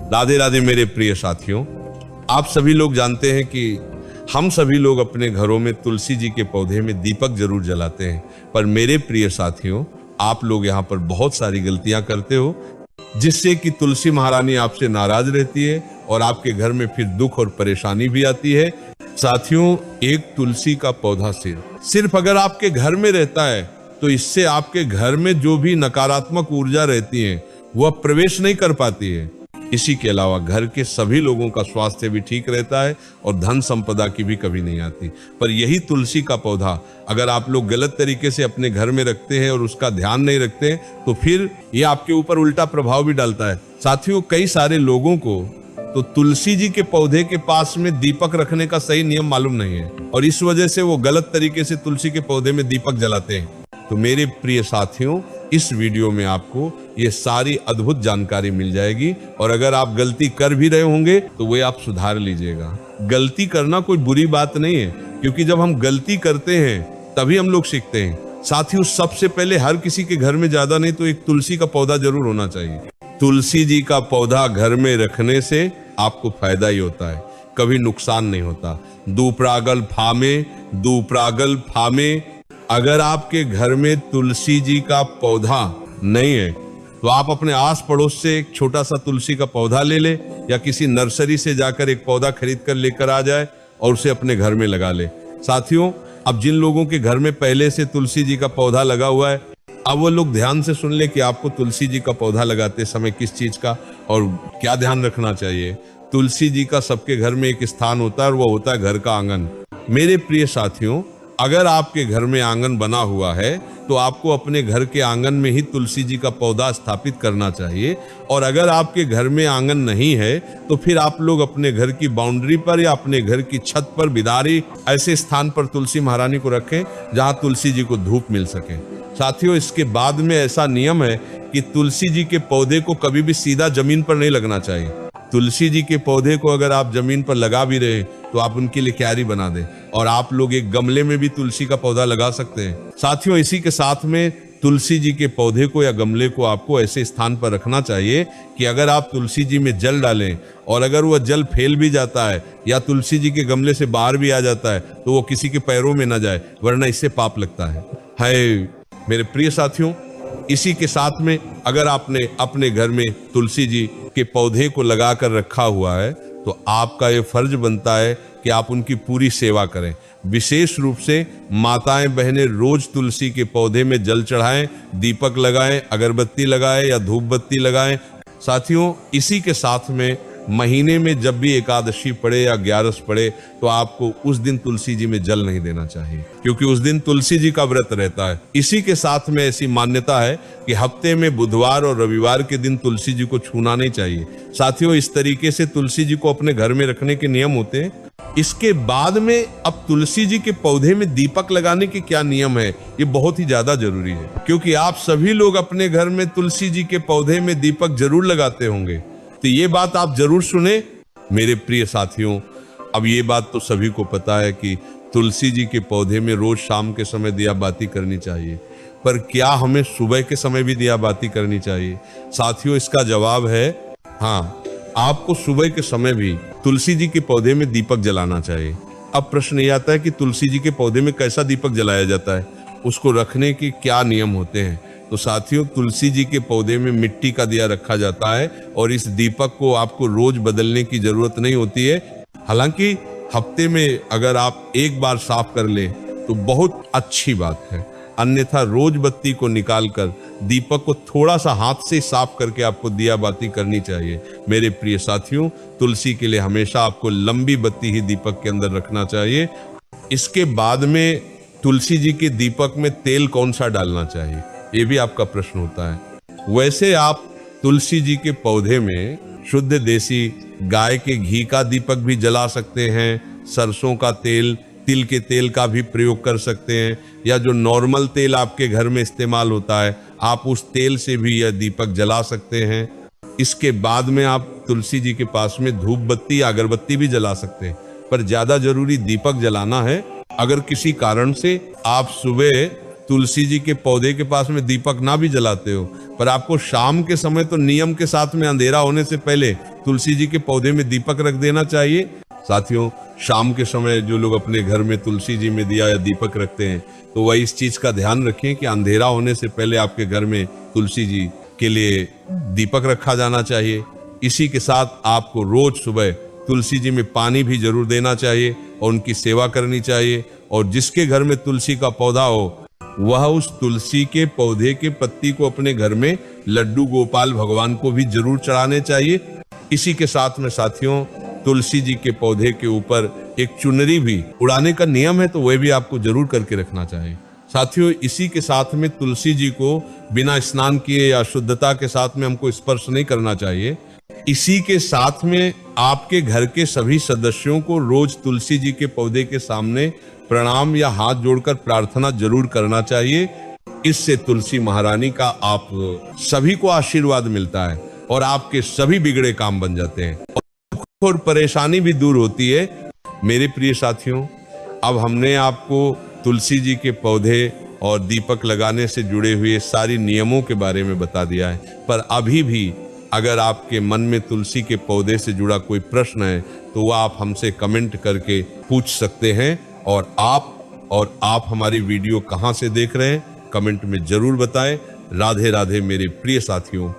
राधे राधे मेरे प्रिय साथियों, आप सभी लोग जानते हैं कि हम सभी लोग अपने घरों में तुलसी जी के पौधे में दीपक जरूर जलाते हैं, पर मेरे प्रिय साथियों, आप लोग यहाँ पर बहुत सारी गलतियां करते हो, जिससे कि तुलसी महारानी आपसे नाराज रहती है और आपके घर में फिर दुख और परेशानी भी आती है। साथियों, एक तुलसी का पौधा सिर्फ अगर आपके घर में रहता है तो इससे आपके घर में जो भी नकारात्मक ऊर्जा रहती है वह प्रवेश नहीं कर पाती है। इसी के अलावा घर के सभी लोगों का स्वास्थ्य भी ठीक रहता है और धन संपदा की भी कभी नहीं आती। पर यही तुलसी का पौधा अगर आप लोग गलत तरीके से अपने घर में रखते हैं और उसका ध्यान नहीं रखते तो फिर ये आपके ऊपर उल्टा प्रभाव भी डालता है। साथियों, कई सारे लोगों को तो तुलसी जी के पौधे के पास में दीपक रखने का सही नियम मालूम नहीं है और इस वजह से वो गलत तरीके से तुलसी के पौधे में दीपक जलाते हैं। तो मेरे प्रिय साथियों, इस वीडियो में आपको ये सारी अद्भुत जानकारी मिल जाएगी और अगर आप गलती कर भी रहे होंगे तो वे आप सुधार लीजिएगा। गलती करना कोई बुरी बात नहीं है, क्योंकि जब हम गलती करते हैं तभी हम लोग सीखते हैं। साथियों, सबसे पहले हर किसी के घर में ज्यादा नहीं तो एक तुलसी का पौधा जरूर होना चाहिए। तुलसी जी का पौधा घर में रखने से आपको फायदा ही होता है, कभी नुकसान नहीं होता। दूपरागल फामे। अगर आपके घर में तुलसी जी का पौधा नहीं है तो आप अपने आस पड़ोस से एक छोटा सा तुलसी का पौधा ले ले या किसी नर्सरी से जाकर एक पौधा खरीद कर लेकर आ जाए और उसे अपने घर में लगा ले। साथियों, अब जिन लोगों के घर में पहले से तुलसी जी का पौधा लगा हुआ है, अब वो लोग ध्यान से सुन ले कि आपको तुलसी जी का पौधा लगाते समय किस चीज का और क्या ध्यान रखना चाहिए। तुलसी जी का सबके घर में एक स्थान होता है और वो होता है घर का आंगन। मेरे प्रिय साथियों, अगर आपके घर में आंगन बना हुआ है तो आपको अपने घर के आंगन में ही तुलसी जी का पौधा स्थापित करना चाहिए। और अगर आपके घर में आंगन नहीं है तो फिर आप लोग अपने घर की बाउंड्री पर या अपने घर की छत पर बिदारी ऐसे स्थान पर तुलसी महारानी को रखें जहां तुलसी जी को धूप मिल सके। साथियों, इसके बाद में ऐसा नियम है कि तुलसी जी के पौधे को कभी भी सीधा जमीन पर नहीं लगना चाहिए। तुलसी जी के पौधे को अगर आप जमीन पर लगा भी रहे तो आप उनके लिए क्यारी बना दें और आप लोग एक गमले में भी तुलसी का पौधा लगा सकते हैं। साथियों, इसी के साथ में तुलसी जी के पौधे को या गमले को आपको ऐसे स्थान पर रखना चाहिए कि अगर आप तुलसी जी में जल डालें और अगर वह जल फैल भी जाता है या तुलसी जी के गमले से बाहर भी आ जाता है तो वो किसी के पैरों में न जाए, वरना इससे पाप लगता है। मेरे प्रिय साथियों, इसी के साथ में अगर आपने अपने घर में तुलसी जी के पौधे को लगा कर रखा हुआ है तो आपका ये फर्ज बनता है कि आप उनकी पूरी सेवा करें। विशेष रूप से माताएं बहनें रोज तुलसी के पौधे में जल चढ़ाएं, दीपक लगाएं, अगरबत्ती लगाएं या धूप बत्ती लगाएं। साथियों, इसी के साथ में महीने में जब भी एकादशी पड़े या 11 पड़े तो आपको उस दिन तुलसी जी में जल नहीं देना चाहिए, क्योंकि उस दिन तुलसी जी का व्रत रहता है। इसी के साथ में ऐसी मान्यता है कि हफ्ते में बुधवार और रविवार के दिन तुलसी जी को छूना नहीं चाहिए। साथियों, इस तरीके से तुलसी जी को अपने घर में रखने के नियम होते हैं। इसके बाद में अब तुलसी जी के पौधे में दीपक लगाने के क्या नियम है, ये बहुत ही ज्यादा जरूरी है, क्योंकि आप सभी लोग अपने घर में तुलसी जी के पौधे में दीपक जरूर लगाते होंगे। तो ये बात आप जरूर सुने मेरे प्रिय साथियों। अब ये बात तो सभी को पता है कि तुलसी जी के पौधे में रोज शाम के समय दिया बाती करनी चाहिए, पर क्या हमें सुबह के समय भी दिया बाती करनी चाहिए? साथियों, इसका जवाब है हाँ, आपको सुबह के समय भी तुलसी जी के पौधे में दीपक जलाना चाहिए। अब प्रश्न ये आता है कि तुलसी जी के पौधे में कैसा दीपक जलाया जाता है, उसको रखने के क्या नियम होते हैं? तो साथियों, तुलसी जी के पौधे में मिट्टी का दिया रखा जाता है और इस दीपक को आपको रोज बदलने की जरूरत नहीं होती है। हालांकि हफ्ते में अगर आप एक बार साफ कर ले तो बहुत अच्छी बात है, अन्यथा रोज बत्ती को निकालकर दीपक को थोड़ा सा हाथ से साफ करके आपको दिया बाती करनी चाहिए। मेरे प्रिय साथियों, तुलसी के लिए हमेशा आपको लंबी बत्ती ही दीपक के अंदर रखना चाहिए। इसके बाद में तुलसी जी के दीपक में तेल कौन सा डालना चाहिए, ये भी आपका प्रश्न होता है। वैसे आप तुलसी जी के पौधे में शुद्ध देसी गाय के घी का दीपक भी जला सकते हैं, सरसों का तेल, तिल के तेल का भी प्रयोग कर सकते हैं, या जो नॉर्मल तेल आपके घर में इस्तेमाल होता है आप उस तेल से भी यह दीपक जला सकते हैं। इसके बाद में आप तुलसी जी के पास में धूप बत्ती या अगरबत्ती भी जला सकते हैं, पर ज्यादा जरूरी दीपक जलाना है। अगर किसी कारण से आप सुबह तुलसी जी के पौधे के पास में दीपक ना भी जलाते हो, पर आपको शाम के समय तो नियम के साथ में अंधेरा होने से पहले तुलसी जी के पौधे में दीपक रख देना चाहिए। साथियों, शाम के समय जो लोग अपने घर में तुलसी जी में दिया या दीपक रखते हैं, तो वह इस चीज का ध्यान रखें कि अंधेरा होने से पहले आपके घर में तुलसी जी के लिए दीपक रखा जाना चाहिए। इसी के साथ आपको रोज सुबह तुलसी जी में पानी भी जरूर देना चाहिए और उनकी सेवा करनी चाहिए। और जिसके घर में तुलसी का पौधा हो, वह उस तुलसी के पौधे के पत्ती को अपने घर में लड्डू गोपाल भगवान को भी जरूर चढ़ाने चाहिए। इसी के साथ में साथियों, तुलसी जी के पौधे के ऊपर एक चुनरी भी उड़ाने का नियम है, तो वह भी आपको जरूर करके रखना चाहिए। साथियों, इसी के साथ में तुलसी जी को बिना स्नान किए या शुद्धता के साथ में हमको स्पर्श नहीं करना चाहिए। इसी के साथ में आपके घर के सभी सदस्यों को रोज तुलसी जी के पौधे के सामने प्रणाम या हाथ जोड़कर प्रार्थना जरूर करना चाहिए। इससे तुलसी महारानी का आप सभी को आशीर्वाद मिलता है और आपके सभी बिगड़े काम बन जाते हैं और परेशानी भी दूर होती है। मेरे प्रिय साथियों, अब हमने आपको तुलसी जी के पौधे और दीपक लगाने से जुड़े हुए सारी नियमों के बारे में बता दिया है, पर अभी भी अगर आपके मन में तुलसी के पौधे से जुड़ा कोई प्रश्न है तो वह आप हमसे कमेंट करके पूछ सकते हैं। और आप हमारी वीडियो कहां से देख रहे हैं, कमेंट में जरूर बताएं। राधे राधे मेरे प्रिय साथियों।